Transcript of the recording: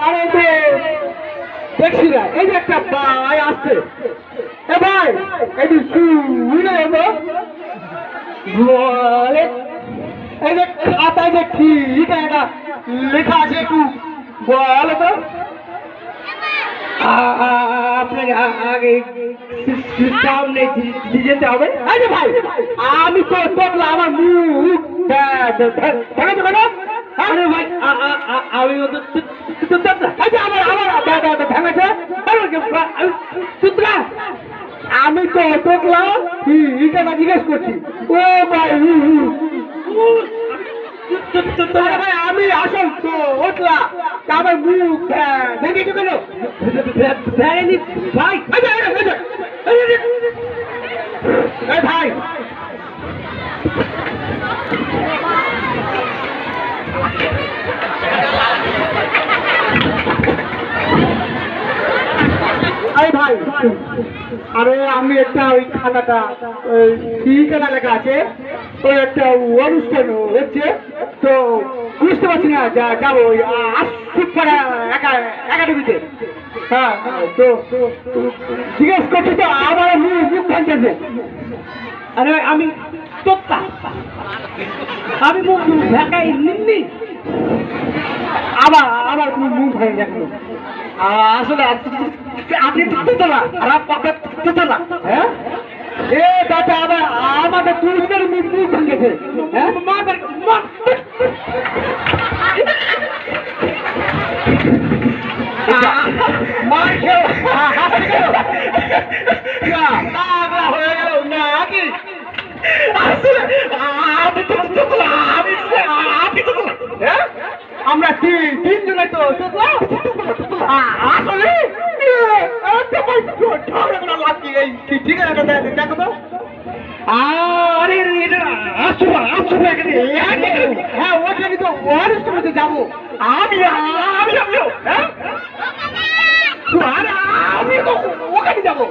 আরে তো দেখছি না, এই যে একটা ভাই আসছে। এ ভাই, একটু শুনে এলো বলে, এই যে খাতায় যে ঠিকানাটা লেখা আছে একটু বলো তো। আপনাকে আগে সামনে যেতে হবে। আরে ভাই, আমি তো তোমরা আমার মুখ দেখাতে পারো। আরে ভাই, আমি আমি তো দেখলাম ঠিকানা জিজ্ঞেস করছি। ও ভাই, ভাই আমি আসল তো ওটলা আমার মুখ ভেঙেছে কেন? ভেঙেনি ভাই। ভাই ভাই, আরে আমি একটা ওই খাতাটা ঠিকানা লেখা আছে, ওই একটা অনুষ্ঠান হচ্ছে তো বুঝতে পারছি না যাবো আশিপাড়া একাডেমিতে। হ্যাঁ, তো জিজ্ঞেস করছি তো আমার মুখ ভাঙতেছে। আরে আমি তোতা, আমি মুখ ঢাকাই নিমনি, আবার মুখ ভেঙে যাচ্ছে। আসলে আপনি তোলা তোলা, হ্যাঁ? এ দাদা, আবার আমাদের দুজনের মুখ ভেঙেছে। হ্যাঁ, মার খেয়ে হয়ে গেল নাকি? আসলে আমরা তিনজনে তো আসলে ঠিক আছে, দেখো তো। আরে হ্যাঁ, ওখানে তো অনুষ্ঠানে যাবো আমি আমি তো ওখানে যাবো।